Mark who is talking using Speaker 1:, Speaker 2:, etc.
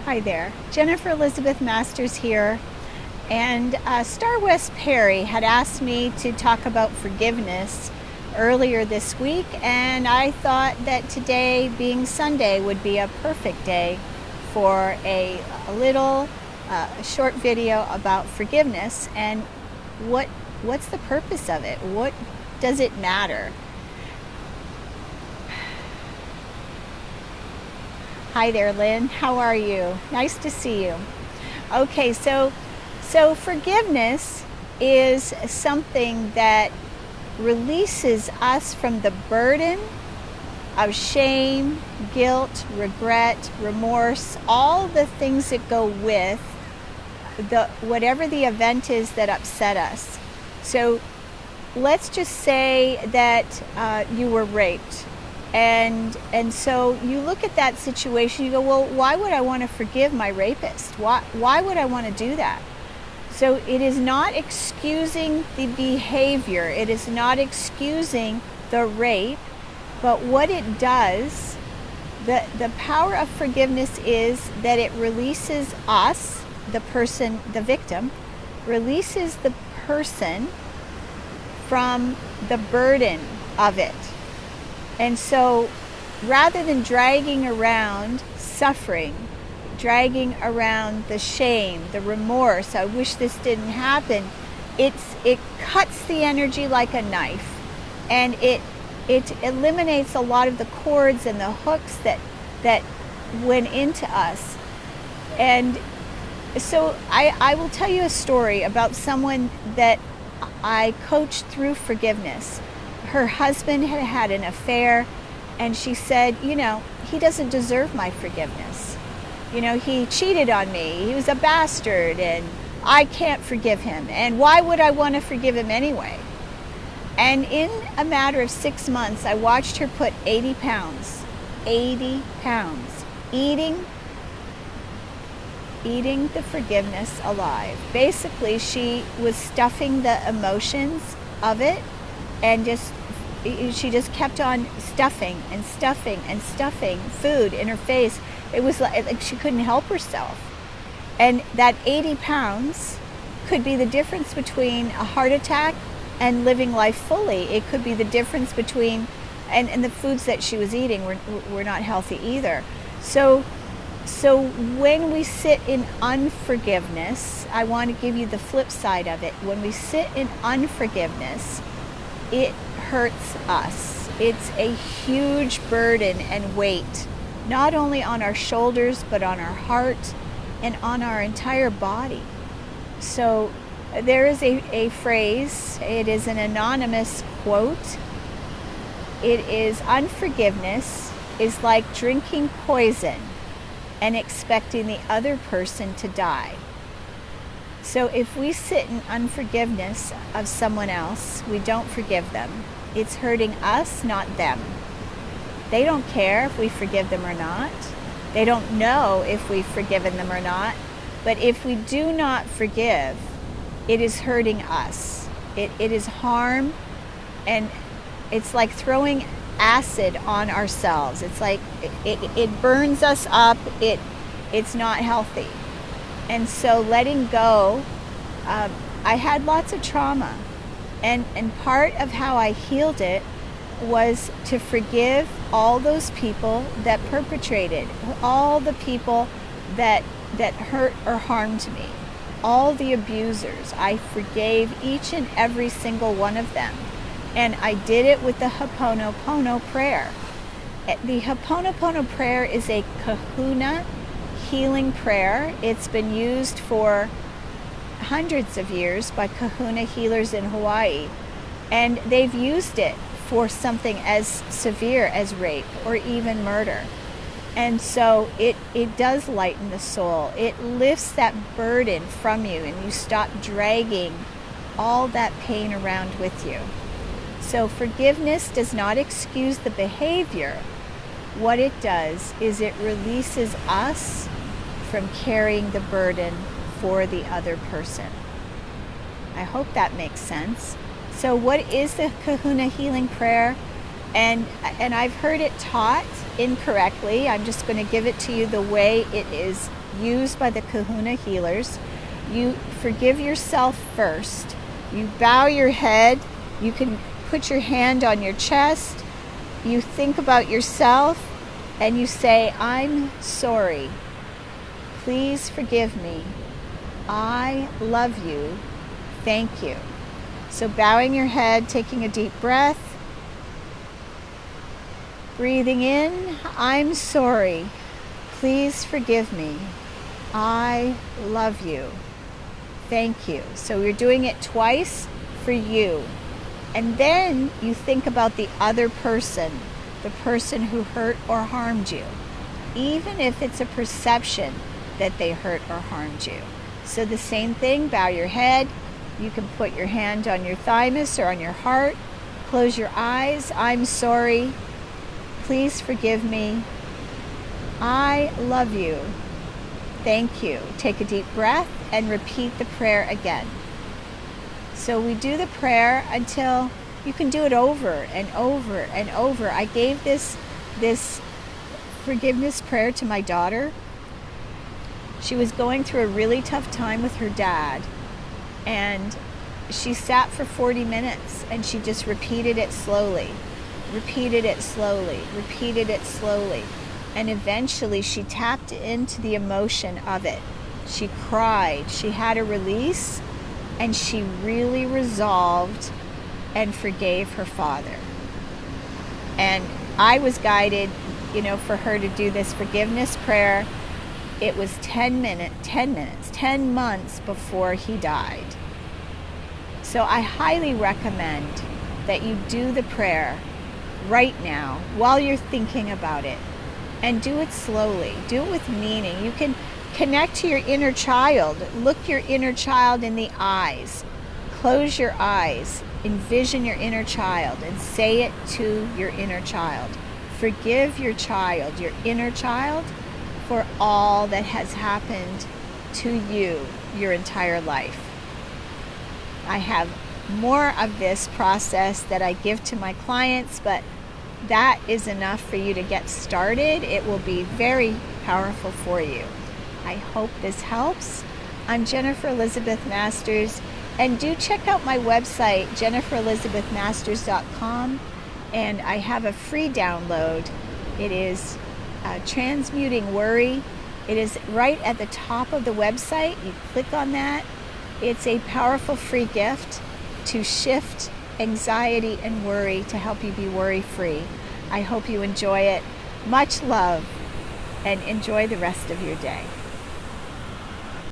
Speaker 1: Hi there, Jennifer Elizabeth Masters here, and Star West Perry had asked me to talk about forgiveness earlier this week, and I thought that today, being Sunday, would be a perfect day for a little short video about forgiveness and what's the purpose of it? What does it matter? Hi there, Lynn. How are you? Nice to see you. Okay, so forgiveness is something that releases us from the burden of shame, guilt, regret, remorse, all the things that go with whatever the event is that upset us. So let's just say that you were raped. And so you look at that situation, you go, well, why would I want to forgive my rapist? Why would I want to do that? So it is not excusing the behavior. It is not excusing the rape. But what it does, the power of forgiveness is that it releases us, the person, the victim, releases the person from the burden of it. And so rather than dragging around suffering, dragging around the shame, the remorse, I wish this didn't happen, it cuts the energy like a knife, and it eliminates a lot of the cords and the hooks that went into us. And so I will tell you a story about someone that I coached through forgiveness. Her husband had had an affair, and she said, he doesn't deserve my forgiveness. He cheated on me. He was a bastard, and I can't forgive him. And why would I want to forgive him anyway? And in a matter of 6 months, I watched her put 80 pounds, eating the forgiveness alive. Basically, she was stuffing the emotions of it, and she just kept on stuffing food in her face. It was like she couldn't help herself. And that 80 pounds could be the difference between a heart attack and living life fully. It could be the difference between, and the foods that she was eating were not healthy either. So when we sit in unforgiveness, I want to give you the flip side of it. When we sit in unforgiveness, it hurts us. It's a huge burden and weight, not only on our shoulders, but on our heart and on our entire body. So there is a phrase, it is an anonymous quote. It is, unforgiveness is like drinking poison and expecting the other person to die. So if we sit in unforgiveness of someone else, we don't forgive them, it's hurting us, not them. They don't care if we forgive them or not. They don't know if we've forgiven them or not. But if we do not forgive, it is hurting us. It is harm, and it's like throwing acid on ourselves. It's like it burns us up. It's not healthy. And so letting go, I had lots of trauma. And part of how I healed it was to forgive all those people that perpetrated, all the people that hurt or harmed me, all the abusers. I forgave each and every single one of them. And I did it with the Ho'oponopono prayer. The Ho'oponopono prayer is a kahuna healing prayer. It's been used for hundreds of years by kahuna healers in Hawaii, and they've used it for something as severe as rape or even murder. And so it does lighten the soul. It lifts that burden from you, and you stop dragging all that pain around with you. So forgiveness does not excuse the behavior. What it does is it releases us from carrying the burden for the other person. I hope that makes sense. So what is the kahuna healing prayer? And I've heard it taught incorrectly. I'm just going to give it to you the way it is used by the Kahuna healers. You forgive yourself first. You bow your head. You can put your hand on your chest. You think about yourself and you say, I'm sorry. Please forgive me. I love you. Thank you. So bowing your head, taking a deep breath. Breathing in, I'm sorry. Please forgive me. I love you. Thank you. So you're doing it twice for you. And then you think about the other person, the person who hurt or harmed you, even if it's a perception that they hurt or harmed you. So the same thing, bow your head. You can put your hand on your thymus or on your heart. Close your eyes. I'm sorry. Please forgive me. I love you. Thank you. Take a deep breath and repeat the prayer again. So we do the prayer until you can do it over and over and over. I gave this forgiveness prayer to my daughter. She was going through a really tough time with her dad, and she sat for 40 minutes and she just repeated it slowly, repeated it slowly, repeated it slowly. And eventually she tapped into the emotion of it. She cried, she had a release, and she really resolved and forgave her father. And I was guided, for her to do this forgiveness prayer. It was 10 months before he died. So I highly recommend that you do the prayer right now while you're thinking about it. And do it slowly. Do it with meaning. You can connect to your inner child. Look your inner child in the eyes. Close your eyes. Envision your inner child and say it to your inner child. Forgive your child, your inner child, for all that has happened to you your entire life. I have more of this process that I give to my clients, but that is enough for you to get started. It will be very powerful for you. I hope this helps. I'm Jennifer Elizabeth Masters, and do check out my website, jenniferelizabethmasters.com, and I have a free download. It is Transmuting Worry. It is right at the top of the website. You click on that. It's a powerful free gift to shift anxiety and worry, to help you be worry-free. I hope you enjoy it. Much love, and enjoy the rest of your day.